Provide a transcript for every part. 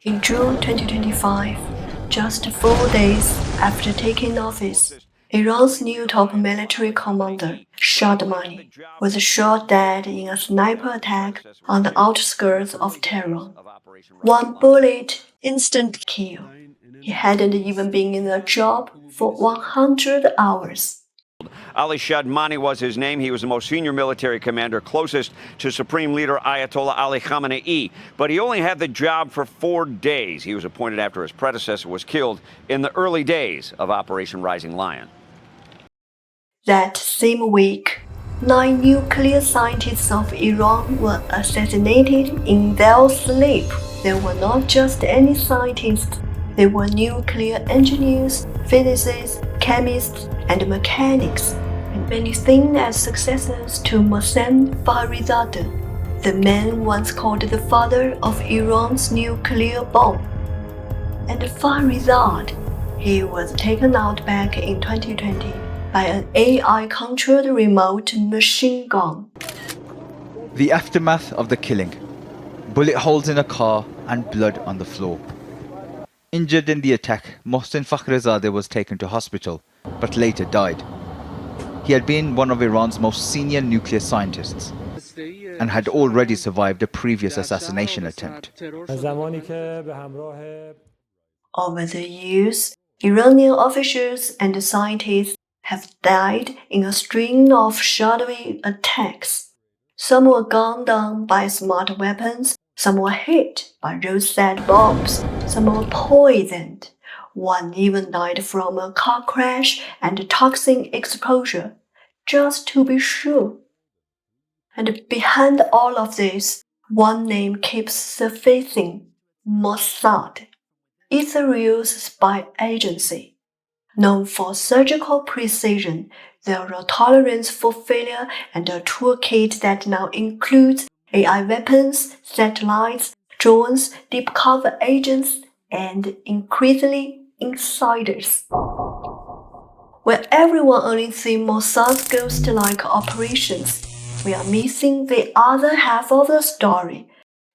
In June 2025, just 4 days after taking office, Iran's new top military commander, Soleimani, was shot dead in a sniper attack on the outskirts of Tehran. One bullet, instant kill. He hadn't even been in a job for 100 hours. Ali Shadmani was his name. He was the most senior military commander closest to Supreme Leader Ayatollah Ali Khamenei. But he only had the job for 4 days. He was appointed after his predecessor was killed in the early days of Operation Rising Lion. That same week, 9 nuclear scientists of Iran were assassinated in their sleep. They were not just any scientists. They were nuclear engineers, physicists, chemists, and mechanics, and many seen as successors to Mossad Fakhrizadeh, the man once called the father of Iran's nuclear bomb. And Fakhrizadeh, he was taken out back in 2020 by an AI-controlled remote machine gun. The aftermath of the killing: bullet holes in a car and blood on the floor. Injured in the attack, Mohsen Fakhrizadeh was taken to hospital, but later died. He had been one of Iran's most senior nuclear scientists and had already survived a previous assassination attempt. Over the years, Iranian officials and scientists have died in a string of shadowy attacks. Some were gunned down by smart weapons, some were hit by roadside bombs, some were poisoned. One even died from a car crash and toxin exposure, just to be sure. And behind all of this, one name keeps surfacing: Mossad, Israel's spy agency. Known for surgical precision, zero tolerance for failure, and a toolkit that now includes AI weapons, satellites, drones, deep cover agents, and increasingly insiders. Where everyone only sees Mossad's ghost-like operations, we are missing the other half of the story.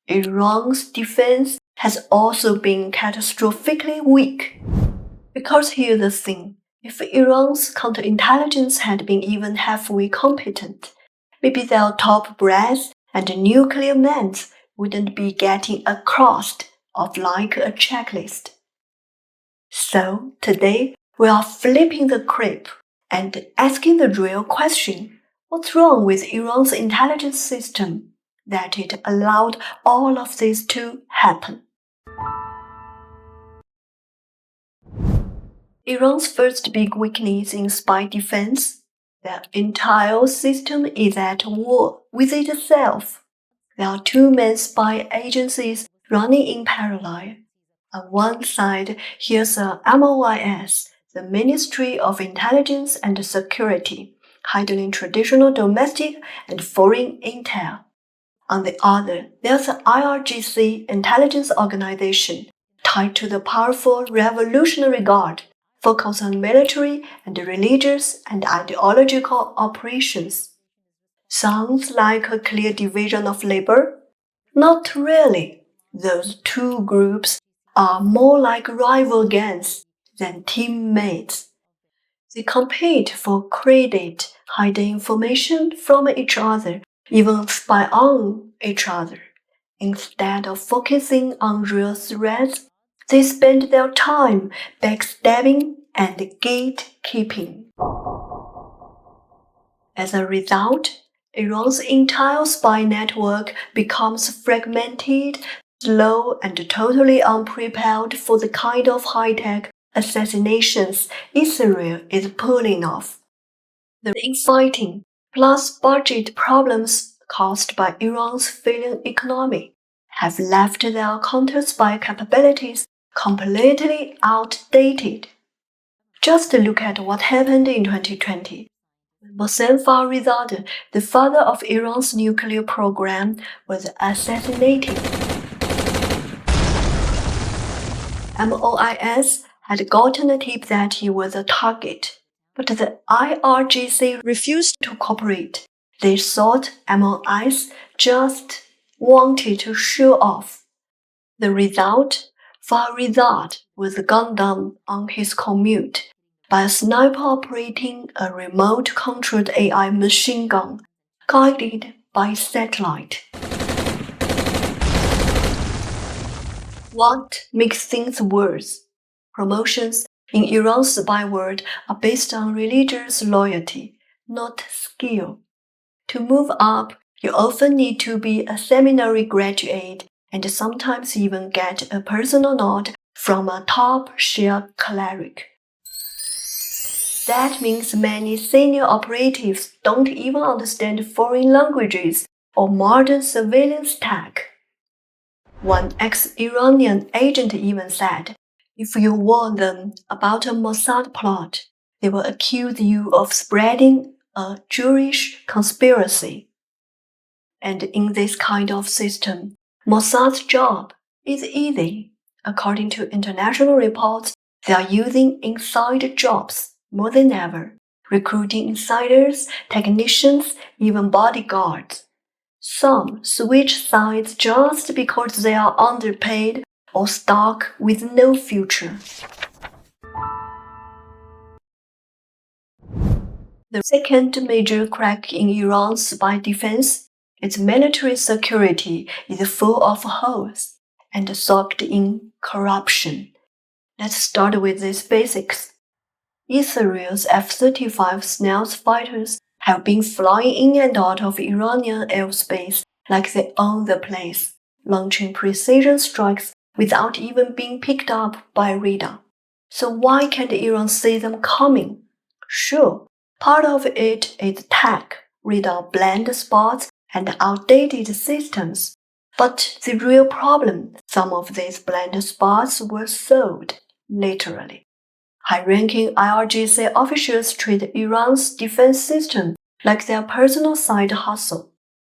Iran's defense has also been catastrophically weak. Because here's the thing: if Iran's counterintelligence had been even halfway competent, maybe their top brass and nuclear minds wouldn't be getting across of like a checklist. So today we are flipping the script and asking the real question: what's wrong with Iran's intelligence system that it allowed all of this to happen? Iran's first big weakness in spy defense: their entire system is at war with itself. There are two main spy agencies running in parallel. On one side, here's a MOIS, the Ministry of Intelligence and Security, handling traditional domestic and foreign intel. On the other, there's an IRGC intelligence organization tied to the powerful Revolutionary Guard, focused on military and religious and ideological operations. Sounds like a clear division of labor? Not really. Those two groups are more like rival gangs than teammates. They compete for credit, hide information from each other, even spy on each other. Instead of focusing on real threats, they spend their time backstabbing and gatekeeping. As a result, Iran's entire spy network becomes fragmented, slow, and totally unprepared for the kind of high-tech assassinations Israel is pulling off. The infighting, plus budget problems caused by Iran's failing economy, have left their counter-spy capabilities completely outdated. Just look at what happened in 2020. When Mohsen Fakhrizadeh, the father of Iran's nuclear program, was assassinated. MOIS had gotten a tip that he was a target, but the IRGC refused to cooperate. They thought MOIS just wanted to show off. The result Farizad was gunned down on his commute by a sniper operating a remote-controlled AI machine gun guided by satellite. What makes things worse? Promotions in Iran's spy world are based on religious loyalty, not skill. To move up, you often need to be a seminary graduate and sometimes even get a personal nod from a top Shia cleric. That means many senior operatives don't even understand foreign languages or modern surveillance tech. One ex-Iranian agent even said, if you warn them about a Mossad plot, they will accuse you of spreading a Jewish conspiracy. And in this kind of system, Mossad's job is easy. According to international reports, they are using inside jobs more than ever, recruiting insiders, technicians, even bodyguards. Some switch sides just because they are underpaid or stuck with no future. The second major crack in Iran's spy defense, its military security, is full of holes and soaked in corruption. Let's start with these basics. Israel's F-35 stealth fighters have been flying in and out of Iranian airspace like they own the place, launching precision strikes without even being picked up by radar. So why can't Iran see them coming? Sure, part of it is tech, radar blind spots, and outdated systems. But the real problem, some of these blind spots were solved, literally. High-ranking IRGC officials treat Iran's defense system like their personal side hustle.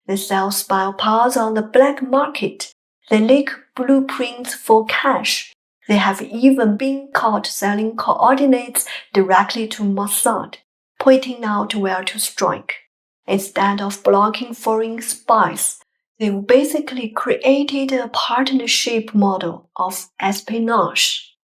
They sell spy parts on the black market. They leak blueprints for cash. They have even been caught selling coordinates directly to Mossad, pointing out where to strike. Instead of blocking foreign spies, they've basically created a partnership model of espionage.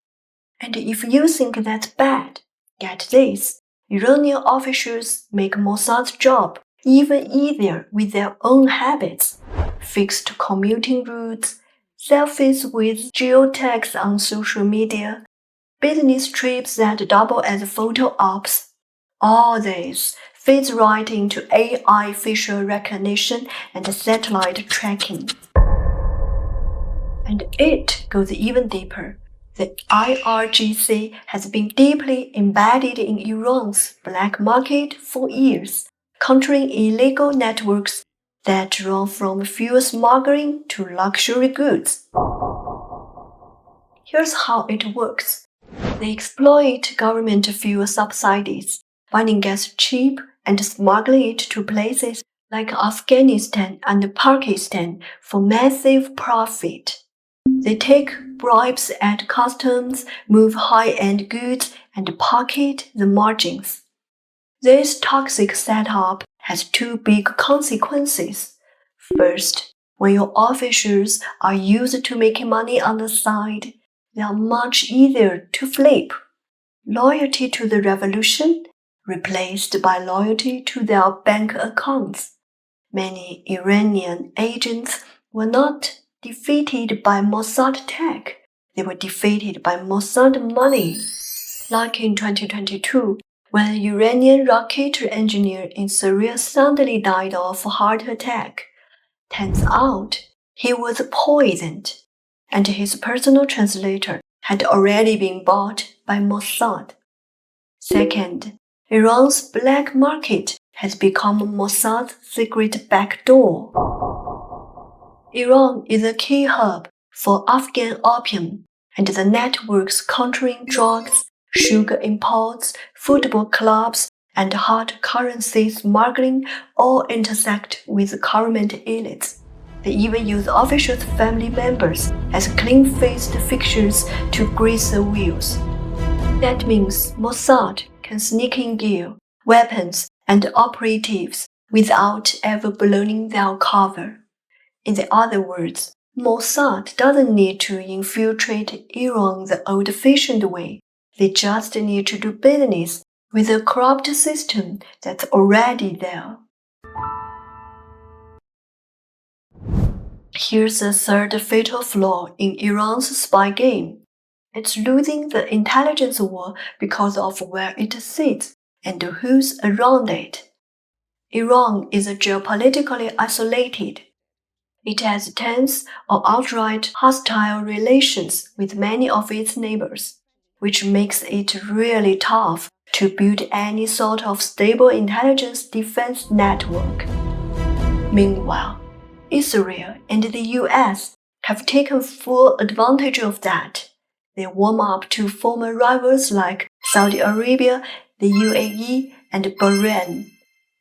And if you think that's bad, get this. Iranian officials make Mossad's job even easier with their own habits. Fixed commuting routes, selfies with geotags on social media, business trips that double as photo ops. All this fits right into AI facial recognition and satellite tracking. And it goes even deeper. The IRGC has been deeply embedded in Iran's black market for years, countering illegal networks that run from fuel smuggling to luxury goods. Here's how it works. They exploit government fuel subsidies, finding gas cheap and smuggling it to places like Afghanistan and Pakistan for massive profit. They take bribes at customs, move high-end goods, and pocket the margins. This toxic setup has two big consequences. First, when your officials are used to making money on the side, they are much easier to flip. Loyalty to the revolution replaced by loyalty to their bank accounts. Many Iranian agents were not defeated by Mossad tech, they were defeated by Mossad money. Like in 2022, when an Iranian rocket engineer in Syria suddenly died of a heart attack. Turns out he was poisoned, and his personal translator had already been bought by Mossad. Second, Iran's black market has become Mossad's secret backdoor. Iran is a key hub for Afghan opium, and the networks countering drugs, sugar imports, football clubs, and hard currency smuggling all intersect with government elites. They even use officials' family members as clean-faced fixtures to grease the wheels. That means Mossad can sneak in gear, weapons, and operatives without ever blowing their cover. In other words, Mossad doesn't need to infiltrate Iran the old-fashioned way. They just need to do business with a corrupt system that's already there. Here's a third fatal flaw in Iran's spy game. It's losing the intelligence war because of where it sits and who's around it. Iran is geopolitically isolated. It has tense or outright hostile relations with many of its neighbors, which makes it really tough to build any sort of stable intelligence defense network. Meanwhile, Israel and the US have taken full advantage of that. They warm up to former rivals like Saudi Arabia, the UAE, and Bahrain.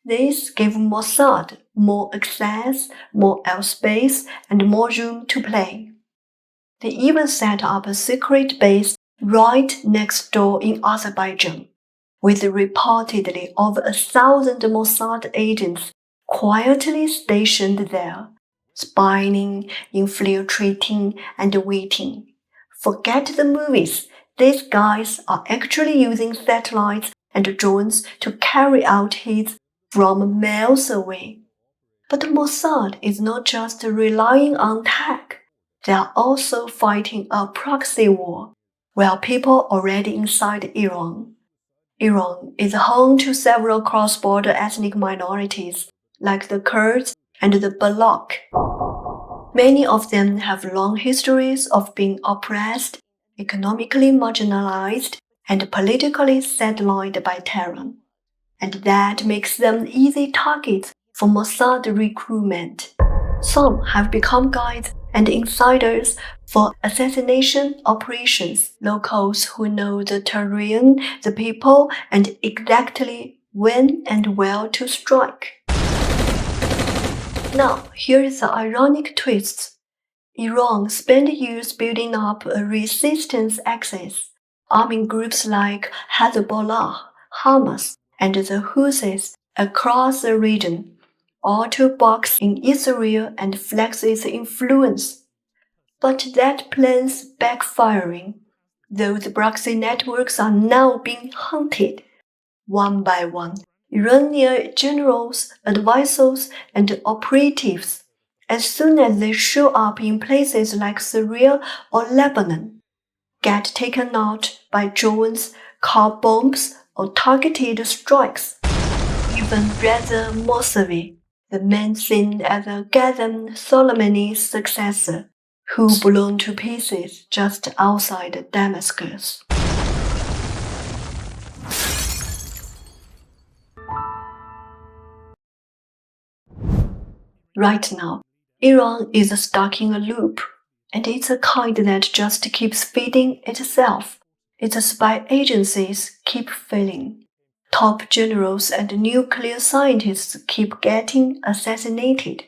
This gave Mossad more access, more airspace, and more room to play. They even set up a secret base right next door in Azerbaijan, with reportedly over 1,000 Mossad agents quietly stationed there, spying, infiltrating, and waiting. Forget the movies. These guys are actually using satellites and drones to carry out hits from miles away. But Mossad is not just relying on tech. They are also fighting a proxy war, where people already inside Iran. Iran is home to several cross-border ethnic minorities, like the Kurds and the Baloch. Many of them have long histories of being oppressed, economically marginalized, and politically sidelined by Tehran. And that makes them easy targets for Mossad recruitment. Some have become guides and insiders for assassination operations, locals who know the terrain, the people, and exactly when and where to strike. Now, here is the ironic twist. Iran spent years building up a resistance axis, arming groups like Hezbollah, Hamas, and the Houthis across the region, all to box in Israel and flex its influence. But that plan's backfiring. Those proxy networks are now being hunted, one by one. Iranian generals, advisors, and operatives, as soon as they show up in places like Syria or Lebanon, get taken out by drones, car bombs, or targeted strikes. Even Reza Mossavi, the man seen as a Ghanem Soleimani's successor, who blown to pieces just outside Damascus. Right now, Iran is stuck in a loop, and it's a kind that just keeps feeding itself. Its spy agencies keep failing. Top generals and nuclear scientists keep getting assassinated.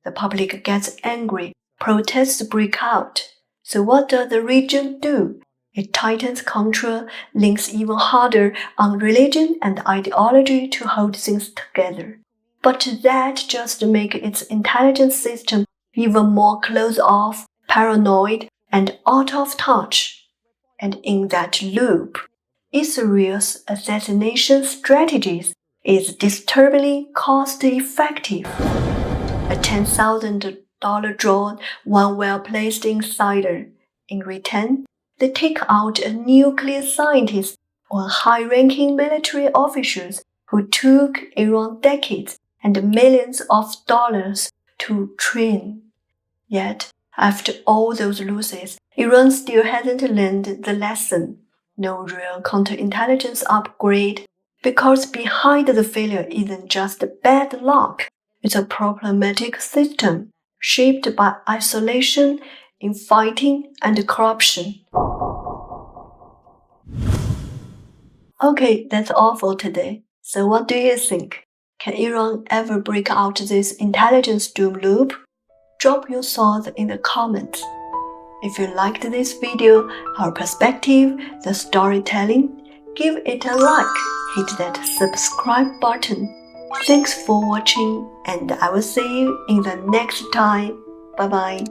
The public gets angry, protests break out. So what does the region do? It tightens control, links even harder on religion and ideology to hold things together. But that just makes its intelligence system even more closed off, paranoid, and out of touch. And in that loop, Israel's assassination strategies is disturbingly cost-effective. A $10,000 drone, one well-placed insider. In return, they take out a nuclear scientist or high-ranking military officials who took Iran decades and millions of dollars to train. Yet, after all those losses, Iran still hasn't learned the lesson. No real counterintelligence upgrade, because behind the failure isn't just bad luck. It's a problematic system shaped by isolation, infighting, and corruption. Okay, that's all for today. So what do you think? Can Iran ever break out this intelligence doom loop? Drop your thoughts in the comments. If you liked this video, our perspective, the storytelling, give it a like, hit that subscribe button. Thanks for watching, and I will see you in the next time. Bye bye.